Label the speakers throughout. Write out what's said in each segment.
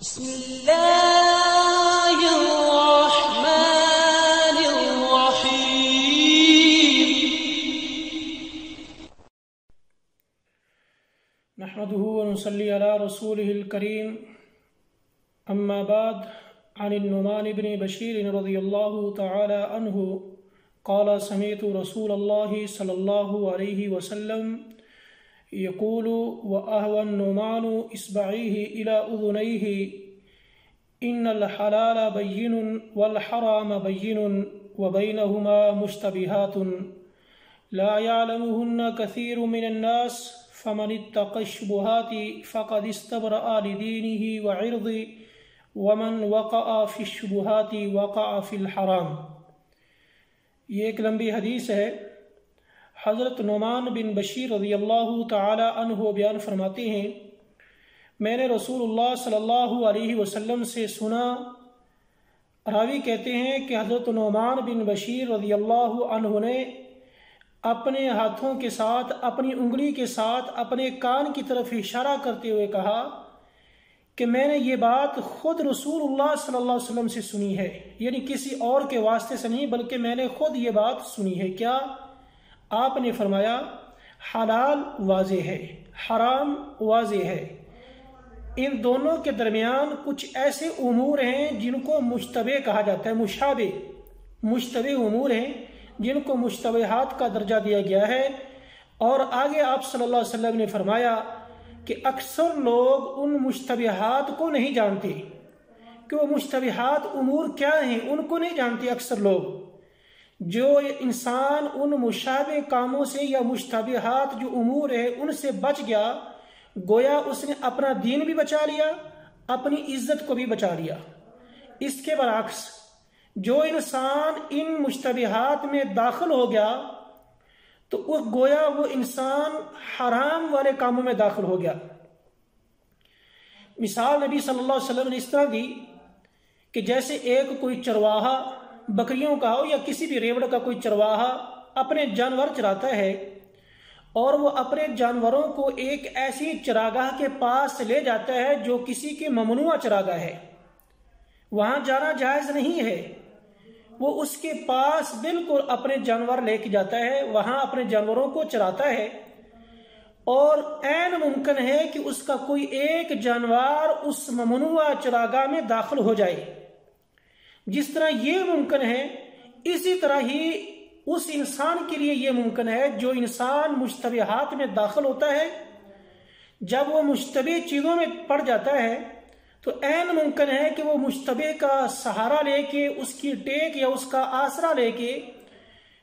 Speaker 1: بسم الله الرحمن الرحيم.
Speaker 2: نحمده ونصلي على رسوله الكريم. أما بعد، عن النعمان بن بشير رضي الله تعالى عنه قال: سمعت رسول الله صلى الله عليه وسلم يقول: وأهوى النعمان إصبعيه إلى أذنيه إن الحلال بين والحرام بين وبينهما مشتبهات لا يعلمهن كثير من الناس فمن اتقى الشبهات فقد استبرأ لدينه وعرضه ومن وقع في الشبهات وقع في الحرام. یہ ایک لمبی حدیث ہے. حضرت نعمان بن بشیر رضی اللہ تعالی عنہ بیان فرماتے ہیں، میں نے رسول اللہ صلی اللہ علیہ وسلم سے سنا. راوی کہتے ہیں کہ حضرت نعمان بن بشیر رضی اللہ عنہ نے اپنے ہاتھوں کے ساتھ اپنی انگلی کے ساتھ اپنے کان کی طرف اشارہ کرتے ہوئے کہا کہ میں نے یہ بات خود رسول اللہ صلی اللہ علیہ وسلم سے سنی ہے، یعنی کسی اور کے واسطے سے نہیں بلکہ میں نے خود یہ بات سنی ہے. کیا؟ آپ نے فرمایا حلال واضح ہے، حرام واضح ہے. ان دونوں کے درمیان کچھ ایسے امور ہیں جن کو مشتبہ کہا جاتا ہے، مشتبہ امور ہیں جن کو مشتبہات کا درجہ دیا گیا ہے. اور آگے آپ صلی اللہ علیہ وسلم نے فرمایا کہ اکثر لوگ ان مشتبہات کو نہیں جانتے کہ وہ مشتبہات امور کیا ہیں، ان کو نہیں جانتے اکثر لوگ. جو انسان ان مشابہ کاموں سے یا مشتبہات جو امور ہے ان سے بچ گیا، گویا اس نے اپنا دین بھی بچا لیا، اپنی عزت کو بھی بچا لیا. اس کے برعکس جو انسان ان مشتبہات میں داخل ہو گیا تو گویا وہ انسان حرام والے کاموں میں داخل ہو گیا. مثال نبی صلی اللہ علیہ وسلم نے اس طرح دی کہ جیسے ایک کوئی چرواہا، بکریوں کا ہو یا کسی بھی ریوڑ کا کوئی چرواہا اپنے جانور چراتا ہے اور وہ اپنے جانوروں کو ایک ایسی چراگاہ کے پاس لے جاتا ہے جو کسی کی ممنوع چراگاہ ہے، وہاں جانا جائز نہیں ہے. وہ اس کے پاس بالکل اپنے جانور لے کے جاتا ہے، وہاں اپنے جانوروں کو چراتا ہے، اور عین ممکن ہے کہ اس کا کوئی ایک جانور اس ممنوع چراگاہ میں داخل ہو جائے. جس طرح یہ ممکن ہے، اسی طرح ہی اس انسان کے لیے یہ ممکن ہے جو انسان مشتبہات میں داخل ہوتا ہے. جب وہ مشتبہ چیزوں میں پڑ جاتا ہے تو عین ممکن ہے کہ وہ مشتبہ کا سہارا لے کے، اس کی ٹیک یا اس کا آسرا لے کے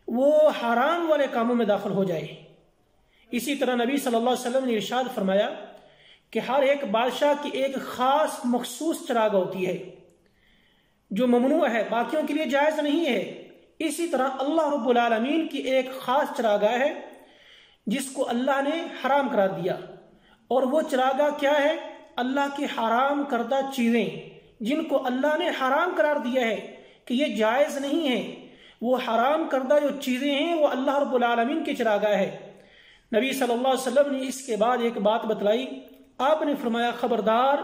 Speaker 2: وہ حرام والے کاموں میں داخل ہو جائے. اسی طرح نبی صلی اللہ علیہ وسلم نے ارشاد فرمایا کہ ہر ایک بادشاہ کی ایک خاص مخصوص چراگاہ ہوتی ہے جو ممنوع ہے، باقیوں کے لیے جائز نہیں ہے. اسی طرح اللہ رب العالمین کی ایک خاص چراگاہ ہے جس کو اللہ نے حرام قرار دیا. اور وہ چراگاہ کیا ہے؟ اللہ کی حرام کردہ چیزیں جن کو اللہ نے حرام قرار دیا ہے کہ یہ جائز نہیں ہے. وہ حرام کردہ جو چیزیں ہیں وہ اللہ رب العالمین کی چراگاہ ہے. نبی صلی اللہ علیہ وسلم نے اس کے بعد ایک بات بتلائی. آپ نے فرمایا خبردار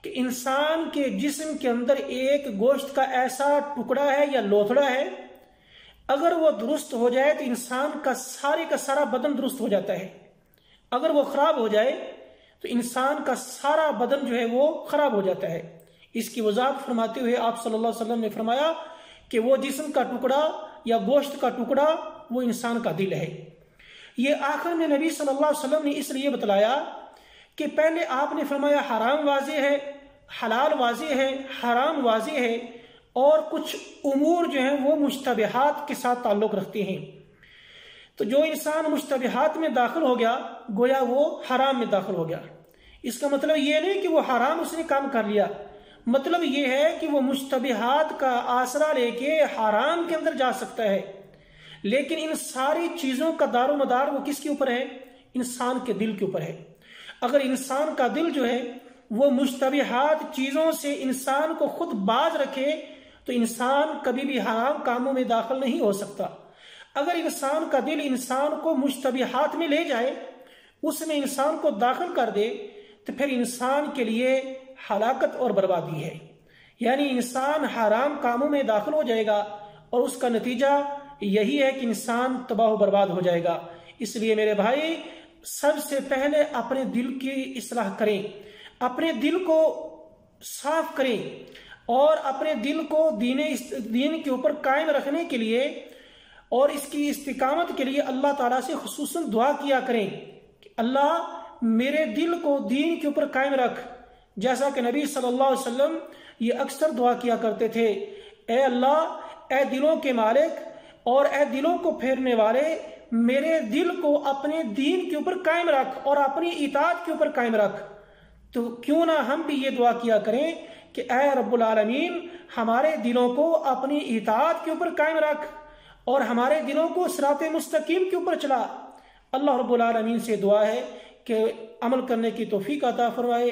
Speaker 2: کہ انسان کے جسم کے اندر ایک گوشت کا ایسا ٹکڑا ہے یا لوتھڑا ہے، اگر وہ درست ہو جائے تو انسان کا سارا بدن درست ہو جاتا ہے. اگر وہ خراب ہو جائے تو انسان کا سارا بدن جو ہے وہ خراب ہو جاتا ہے. اس کی وضاحت فرماتے ہوئے آپ صلی اللہ علیہ وسلم نے فرمایا کہ وہ جسم کا ٹکڑا یا گوشت کا ٹکڑا وہ انسان کا دل ہے. یہ آخر میں نبی صلی اللہ علیہ وسلم نے اس لیے بتلایا کہ پہلے آپ نے فرمایا حرام واضح ہے، حلال واضح ہے، حرام واضح ہے، اور کچھ امور جو ہیں وہ مشتبہات کے ساتھ تعلق رکھتے ہیں. تو جو انسان مشتبہات میں داخل ہو گیا گویا وہ حرام میں داخل ہو گیا. اس کا مطلب یہ نہیں کہ وہ حرام اس نے کام کر لیا، مطلب یہ ہے کہ وہ مشتبہات کا آسرا لے کے حرام کے اندر جا سکتا ہے. لیکن ان ساری چیزوں کا دار و مدار وہ کس کے اوپر ہے؟ انسان کے دل کے اوپر ہے. اگر انسان کا دل جو ہے وہ مشتبہات چیزوں سے انسان کو خود باز رکھے تو انسان کبھی بھی حرام کاموں میں داخل نہیں ہو سکتا. اگر انسان کا دل انسان کو مشتبہات میں لے جائے، اس میں انسان کو داخل کر دے، تو پھر انسان کے لیے ہلاکت اور بربادی ہے، یعنی انسان حرام کاموں میں داخل ہو جائے گا اور اس کا نتیجہ یہی ہے کہ انسان تباہ و برباد ہو جائے گا۔ اس لیے میرے بھائی، سب سے پہلے اپنے دل کی اصلاح کریں، اپنے دل کو صاف کریں، اور اپنے دل کو دین کے اوپر قائم رکھنے کے لیے اور اس کی استقامت کے لیے اللہ تعالیٰ سے خصوصاً دعا کیا کریں کہ اللہ میرے دل کو دین کے اوپر قائم رکھ، جیسا کہ نبی صلی اللہ علیہ وسلم یہ اکثر دعا کیا کرتے تھے، اے اللہ، اے دلوں کے مالک اور اے دلوں کو پھیرنے والے، میرے دل کو اپنے دین کے اوپر قائم رکھ اور اپنی اطاعت کے اوپر قائم رکھ۔ تو کیوں نہ ہم بھی یہ دعا کیا کریں کہ اے رب العالمین، ہمارے دلوں کو اپنی اطاعت کے اوپر قائم رکھ اور ہمارے دلوں کو صراط مستقیم کے اوپر چلا۔ اللہ رب العالمین سے دعا ہے کہ عمل کرنے کی توفیق عطا فرمائے۔